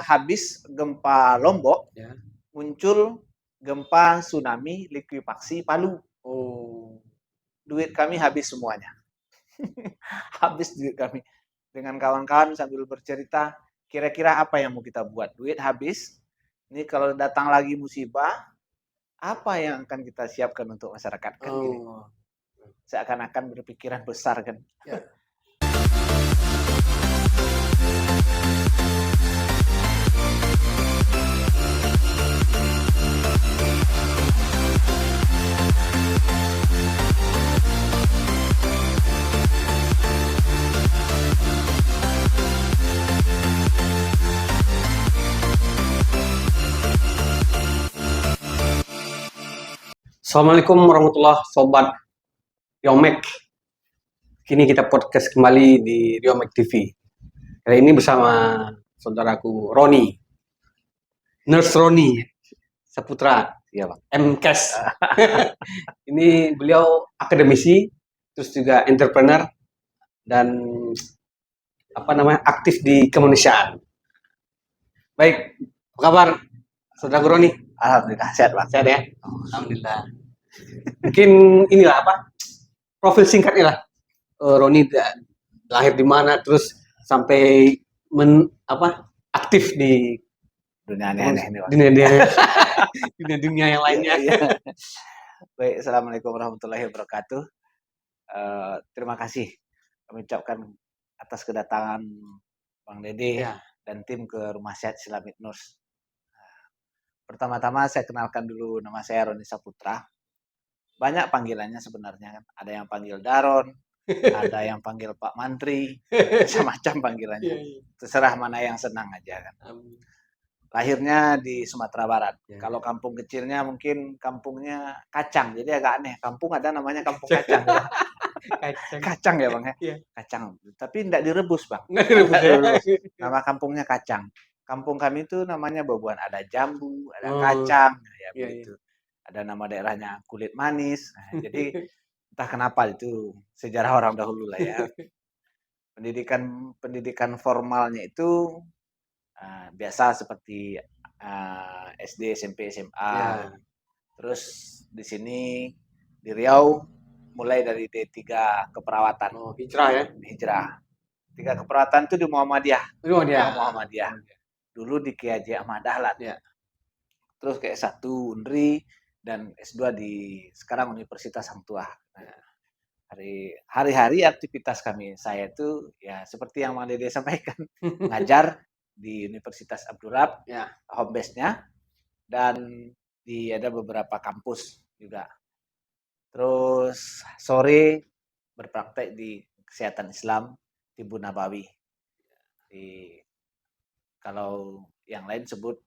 habis gempa Lombok, Ya. muncul gempa tsunami likuifaksi Palu. Oh. Duit kami habis semuanya. Habis duit kami. Dengan kawan-kawan sambil bercerita, kira-kira apa yang mau kita buat? Duit habis. Ini kalau datang lagi musibah, apa yang akan kita siapkan untuk masyarakat kan gini. Oh. Seakan-akan berpikiran besar kan. Ya. Assalamualaikum warahmatullahi sobat Riomek. Kini kita podcast kembali di Riomek TV. Kali ini bersama saudaraku Roni, Nurse Roni Saputra, Iya, Bang. MKes. Ini beliau akademisi, terus juga entrepreneur dan aktif di kemanusiaan. Baik, apa kabar saudaraku Roni? Alhamdulillah sehat, Bang. Sehat ya? Alhamdulillah. Mungkin inilah profil singkatnya lah. Roni lahir di mana, terus sampai aktif di Dunia aneh-aneh ini, Bang. dunia yang lainnya. Iya. Baik, assalamualaikum warahmatullahi wabarakatuh. Terima kasih kami ucapkan atas kedatangan Bang Dede Ya. dan tim ke Rumah Sehat Islamic Nurse. Pertama-tama saya kenalkan dulu, nama saya Roni Saputra. Banyak panggilannya sebenarnya kan. Ada yang panggil Daron, ada yang panggil Pak Mantri, macam-macam panggilannya. Iya. Terserah mana yang senang aja kan. Lahirnya di Sumatera Barat. Ya. Kalau kampung kecilnya mungkin kampungnya Kacang, jadi agak aneh. Kampung ada namanya Kampung Kacang. Ya. Kacang ya Bang ya? Iya. Kacang. Tapi tidak direbus Bang. Nggak direbus ya? Nama kampungnya Kacang. Kampung kami itu namanya Babuan. Ada jambu, ada Oh. kacang, ya Iya, begitu. Ada nama daerahnya Kulit Manis. Nah, jadi entah kenapa itu sejarah orang dahulu lah ya. Pendidikan formalnya itu biasa seperti SD, SMP, SMA. Ya. Terus di sini di Riau mulai dari D3 keperawatan. Oh, hijrah ya? Hijrah. 3 keperawatan itu di Muhammadiyah. Oh, dia. Muhammadiyah. Dulu di Kiai Haji Ahmad Dahlan. Ya. Terus ke S1 Unri dan S2 di sekarang Universitas Hang Tuah. Nah, hari-hari aktivitas saya itu ya seperti yang Mang Dede sampaikan, ngajar di Universitas Abdurrahman, Ya. home base-nya, dan ada beberapa kampus juga. Terus sore berpraktek di kesehatan Islam di Bunabawi. Kalau yang lain sebut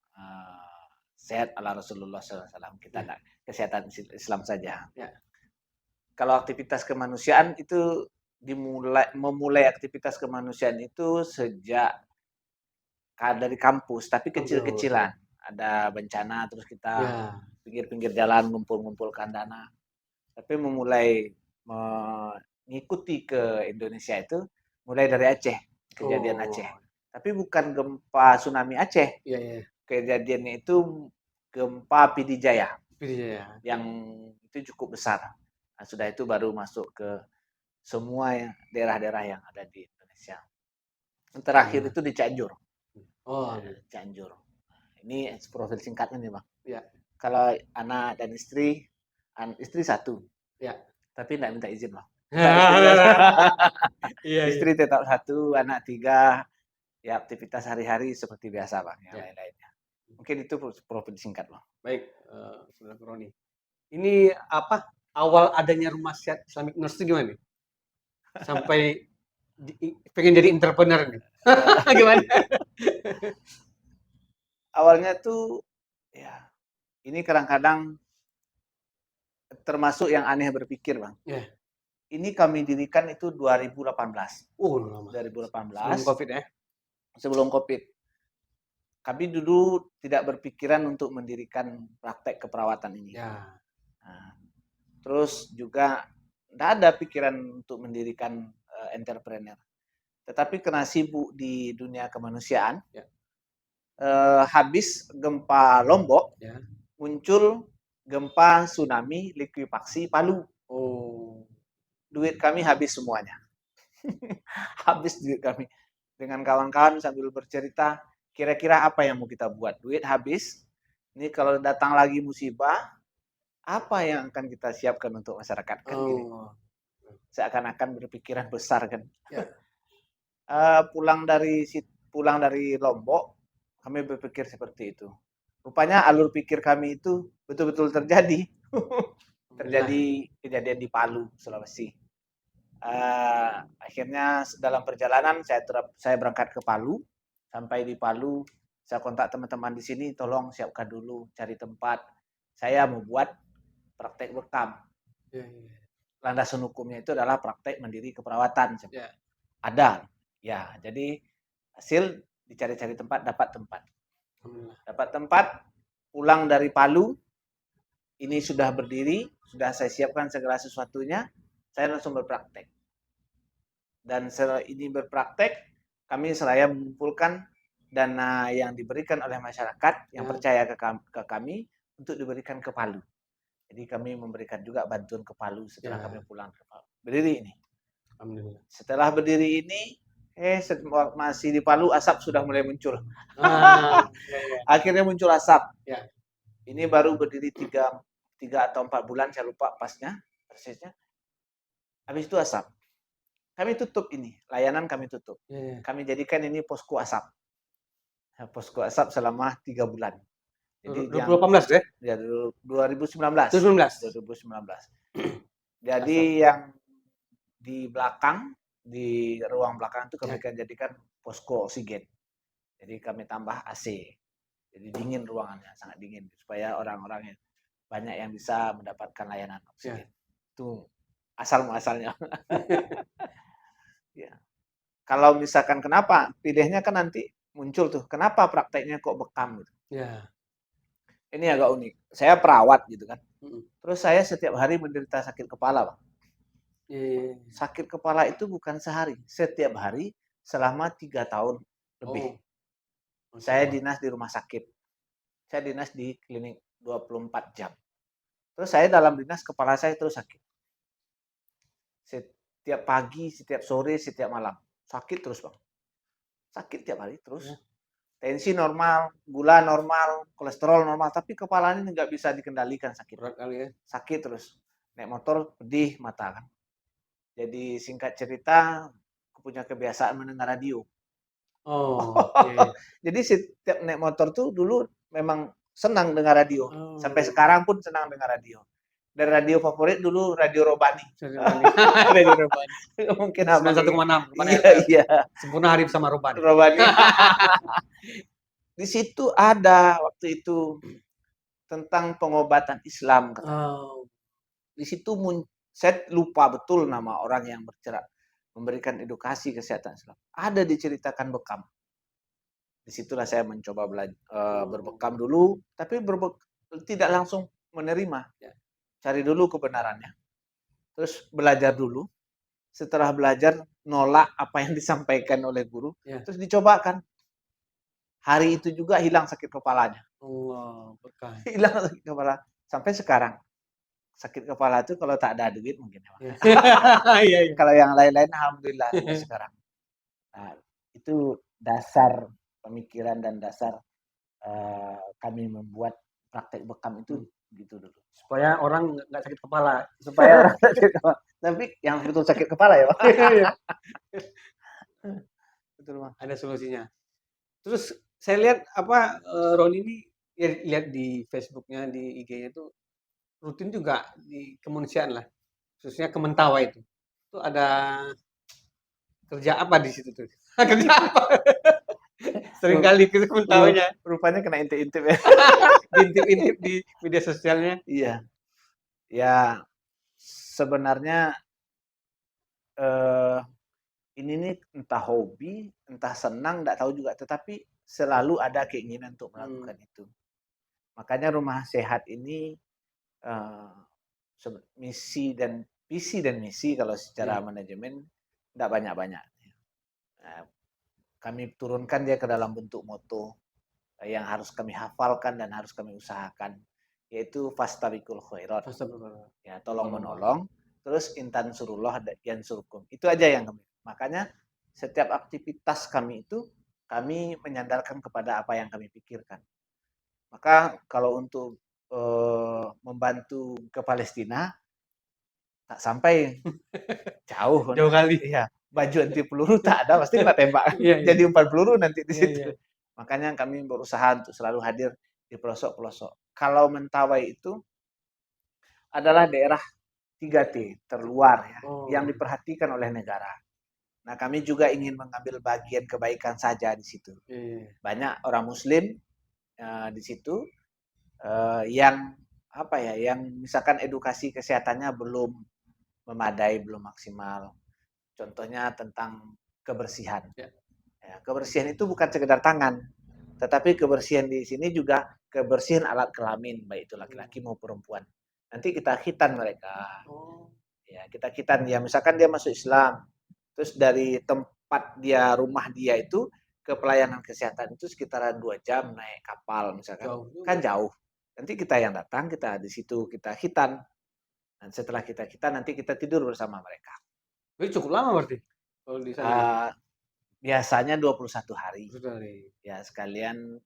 sehat ala Rasulullah SAW. Kita enggak kesehatan Islam saja. Ya. Kalau aktivitas kemanusiaan itu memulai aktivitas kemanusiaan itu sejak dari kampus, tapi kecil-kecilan. Ada bencana, terus kita pinggir-pinggir jalan ngumpul-ngumpulkan dana. Tapi memulai mengikuti ke Indonesia itu mulai dari Aceh, kejadian Aceh. Tapi bukan gempa tsunami Aceh. Iya. Kejadiannya itu gempa Pidijaya. Yang itu cukup besar. Nah, sudah itu baru masuk ke semua daerah-daerah yang ada di Indonesia. Yang terakhir itu di Cianjur. Cianjur. Ini profil singkatnya nih Bang. Ya. Kalau anak dan istri 1. Ya. Tapi tidak minta izin Bang. Iya. Istri tetap 1, anak 3. Ya aktivitas hari-hari seperti biasa Bang. Yang lain-lainnya. Mungkin itu profil singkat Bang. Baik, Saudara Roni. Ini awal adanya Rumah Sehat Islamic Nurse itu gimana nih? Sampai pengen jadi entrepreneur nih. Gimana? Awalnya tuh ya ini kadang-kadang termasuk yang aneh berpikir Bang. Yeah. Ini kami dirikan itu 2018. Lama. 2018. Sebelum Covid ya? Sebelum Covid. Kami dulu tidak berpikiran untuk mendirikan praktek keperawatan ini. Ya. Nah, terus juga tidak ada pikiran untuk mendirikan entrepreneur. Tetapi karena sibuk di dunia kemanusiaan, habis gempa Lombok, Ya. muncul gempa tsunami likuifaksi Palu. Oh. Duit kami habis semuanya. Habis duit kami. Dengan kawan-kawan sambil bercerita, kira-kira apa yang mau kita buat? Duit habis. Ini kalau datang lagi musibah, apa yang akan kita siapkan untuk masyarakat? Kan gini. Oh. Seakan-akan berpikiran besar kan. Ya. Pulang dari Lombok, kami berpikir seperti itu. Rupanya alur pikir kami itu betul-betul terjadi. Terjadi kejadian di Palu, Sulawesi. Akhirnya dalam perjalanan saya berangkat ke Palu. Sampai di Palu, saya kontak teman-teman di sini, tolong siapkan dulu, cari tempat. Saya mau buat praktek bekam. Ya, ya. Landasan hukumnya itu adalah praktek mandiri keperawatan. Ya. Ada. Ya, jadi hasil dicari-cari tempat, dapat tempat. Dapat tempat, pulang dari Palu, ini sudah berdiri, sudah saya siapkan segala sesuatunya, saya langsung berpraktek. Dan ini berpraktek, kami seraya mengumpulkan dana yang diberikan oleh masyarakat yang percaya ke kami untuk diberikan ke Palu. Jadi kami memberikan juga bantuan ke Palu setelah kami pulang ke Palu. Berdiri ini. Alhamdulillah. Setelah berdiri ini, masih di Palu, asap sudah mulai muncul. Akhirnya muncul asap. Ya. Ini baru berdiri 3 atau 4 bulan, saya lupa pasnya, persisnya. Habis itu asap. Kami tutup ini, layanan kami tutup. Ya. Kami jadikan ini posko asap. Posko asap selama 3 bulan. Jadi 2018 ya? Ya, 2019. 2019. Jadi yang di belakang, di ruang belakang itu kami akan jadikan posko oksigen. Jadi kami tambah AC. Jadi dingin ruangannya, sangat dingin. Supaya orang-orang yang banyak yang bisa mendapatkan layanan oksigen. Itu asal-muasalnya. Ya. Kalau misalkan kenapa, pilihnya kan nanti muncul tuh, kenapa prakteknya kok bekam gitu. Ya. Ini agak unik. Saya perawat gitu kan. Terus saya setiap hari menderita sakit kepala, Bang. Sakit kepala itu bukan sehari, setiap hari selama 3 tahun lebih. Saya dinas di rumah sakit. Saya dinas di klinik 24 jam. Terus saya dalam dinas, kepala saya terus sakit. Setiap pagi, setiap sore, setiap malam. Sakit terus, Bang. Sakit tiap hari terus. Tensi normal, gula normal, kolesterol normal, tapi kepala ini nggak bisa dikendalikan sakit. Berat kali ya. Sakit terus. Naik motor, pedih mata kan. Jadi singkat cerita, aku punya kebiasaan mendengar radio. Jadi setiap naik motor tuh dulu memang senang dengar radio. Sampai sekarang pun senang dengar radio. Dan radio favorit dulu Radio Robani. Radio Robani. Mungkin apa? 91,6. Iya. Sempurna hari bersama Robani. Di situ ada waktu itu tentang pengobatan Islam. Di situ saya lupa betul nama orang yang memberikan edukasi kesehatan Islam. Ada diceritakan bekam. Disitulah saya mencoba berbekam dulu, tapi tidak langsung menerima. Cari dulu kebenarannya. Terus belajar dulu. Setelah belajar, nolak apa yang disampaikan oleh guru. Terus dicobakan. Hari itu juga hilang sakit kepalanya. Berkah. Hilang sakit kepala. Sampai sekarang. Sakit kepala itu kalau tak ada duit mungkin. Kalau yang lain-lain, alhamdulillah sampai sekarang. Nah, itu dasar pemikiran dan dasar kami membuat praktek bekam itu gitu dulu. Supaya orang nggak sakit kepala. Supaya orang sakit kepala. Tapi yang betul sakit kepala ya, Pak. Betul, Bang. Ada solusinya. Terus saya lihat Roni ini lihat di Facebooknya, di IG-nya itu rutin juga di kemanusiaan lah, khususnya Kementawai itu. Itu ada kerja apa di situ tuh? Kerja apa? Sering kali ke Kementawainya. Rupanya kena intip-intip ya. Diintip-intip di media sosialnya. Iya. Ya, sebenarnya ini nih entah hobi, entah senang, nggak tahu juga. Tetapi selalu ada keinginan untuk melakukan itu. Makanya Rumah Sehat ini visi dan misi kalau secara manajemen tidak banyak-banyak. Kami turunkan dia ke dalam bentuk moto. yang harus kami hafalkan dan harus kami usahakan, yaitu fastabiqul khairat. Astagfirullah. Ya, tolong menolong, terus intan surullah yansurkum. Itu aja yang kami. Makanya setiap aktivitas kami itu kami menyandarkan kepada apa yang kami pikirkan. Maka kalau untuk membantu ke Palestina tak sampai jauh. Jauh kali. Iya, baju anti peluru tak ada, pasti kena tembak. Iya, iya. Jadi umpan peluru nanti di Iya, situ. iya. Makanya kami berusaha untuk selalu hadir di pelosok-pelosok. Kalau Mentawai itu adalah daerah 3T terluar ya, Oh. yang diperhatikan oleh negara. Nah, kami juga ingin mengambil bagian kebaikan saja di situ. Iya. Banyak orang Muslim di situ yang apa ya, yang misalkan edukasi kesehatannya belum memadai, belum maksimal. Contohnya tentang kebersihan. Ya. Ya, kebersihan itu bukan sekedar tangan, tetapi kebersihan di sini juga kebersihan alat kelamin, baik itu laki-laki maupun perempuan. Nanti kita khitan mereka. Oh. Ya, kita khitan ya, misalkan dia masuk Islam, terus dari tempat dia, rumah dia itu ke pelayanan kesehatan itu sekitaran 2 jam naik kapal misalkan. Jauh. Kan jauh. Nanti kita yang datang, kita di situ kita khitan. Dan setelah kita khitan nanti kita tidur bersama mereka. Jadi cukup lama berarti kalau di sana. Biasanya 21 hari. Hari. Ya, sekalian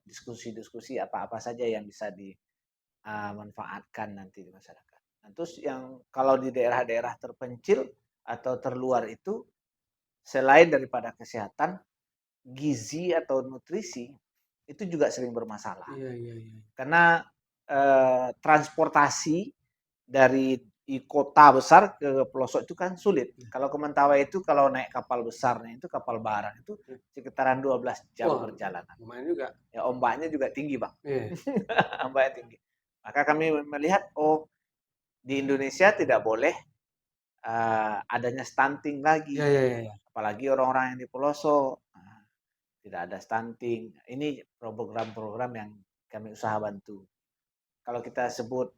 diskusi-diskusi apa-apa saja yang bisa dimanfaatkan nanti di masyarakat. Nah, terus yang kalau di daerah-daerah terpencil atau terluar itu, selain daripada kesehatan, gizi atau nutrisi itu juga sering bermasalah. Iya, iya, iya. Karena transportasi dari kota besar ke pelosok itu kan sulit. Kalau ke Mentawai itu kalau naik kapal besarnya itu kapal barang itu sekitaran 12 jam perjalanan. Lumayan juga. Ya, ombaknya juga tinggi, Bang. Iya. Ombaknya tinggi. Maka kami melihat, oh, di Indonesia tidak boleh adanya stunting lagi. Iya, iya, iya. Apalagi orang-orang yang di pelosok. Tidak ada stunting. Ini program-program yang kami usaha bantu. Kalau kita sebut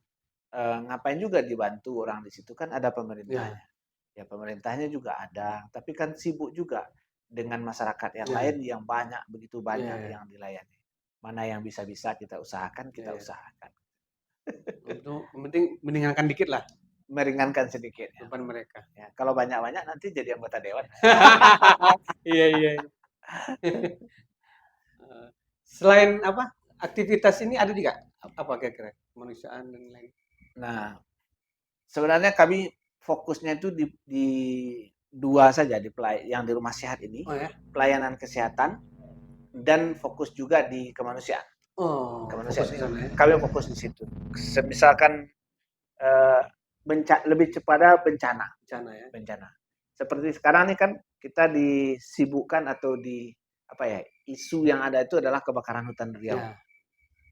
ngapain juga dibantu orang di situ, kan ada pemerintahnya. Ya, pemerintahnya juga ada, tapi kan sibuk juga dengan masyarakat yang lain yang banyak, begitu banyak yang dilayani. Mana yang bisa-bisa kita usahakan, kita usahakan. Untuk yang penting meringankan dikit lah. Meringankan sedikit. Beban mereka. Ya, kalau banyak-banyak nanti jadi anggota dewan. Iya, iya. Selain apa aktivitas ini ada juga apa kira-kira kemanusiaan dan lain? Nah, sebenarnya kami fokusnya itu di dua saja, yang di rumah sehat ini, pelayanan kesehatan dan fokus juga di kemanusiaan. Kemanusiaan. Kami fokus di situ. Misalkan lebih kepada bencana. Bencana. Seperti sekarang ini kan kita disibukkan atau isu yang ada itu adalah kebakaran hutan Riau.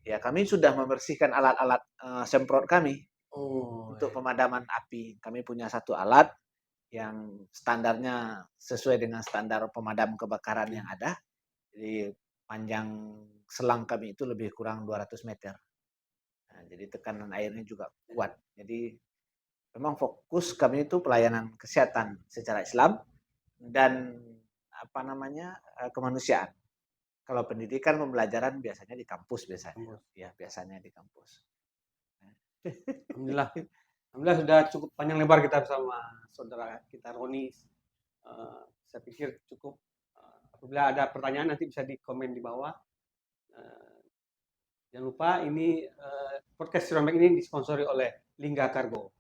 Ya, kami sudah membersihkan alat-alat semprot kami untuk pemadaman api. Kami punya satu alat yang standarnya sesuai dengan standar pemadam kebakaran yang ada. Jadi panjang selang kami itu lebih kurang 200 meter. Nah, jadi tekanan airnya juga kuat. Jadi memang fokus kami itu pelayanan kesehatan secara Islam dan kemanusiaan. Kalau pendidikan pembelajaran biasanya di kampus biasanya. Ya, biasanya di kampus. Alhamdulillah. Alhamdulillah sudah cukup panjang lebar kita bersama saudara kita Roni. Saya pikir cukup. Apabila ada pertanyaan nanti bisa di komen di bawah. Jangan lupa ini podcast Sironbek ini disponsori oleh Lingga Cargo.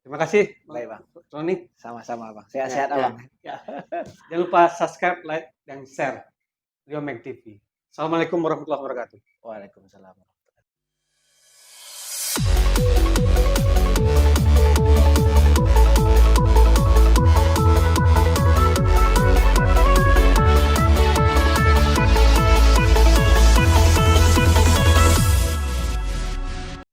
Terima kasih. Baik, Bang. Roni. Sama-sama, Bang. Sehat-sehat, Abang. Ya. Jangan lupa subscribe, like, dan share Sironbek TV. Assalamualaikum warahmatullahi wabarakatuh. Waalaikumsalam warahmatullahi wabarakatuh.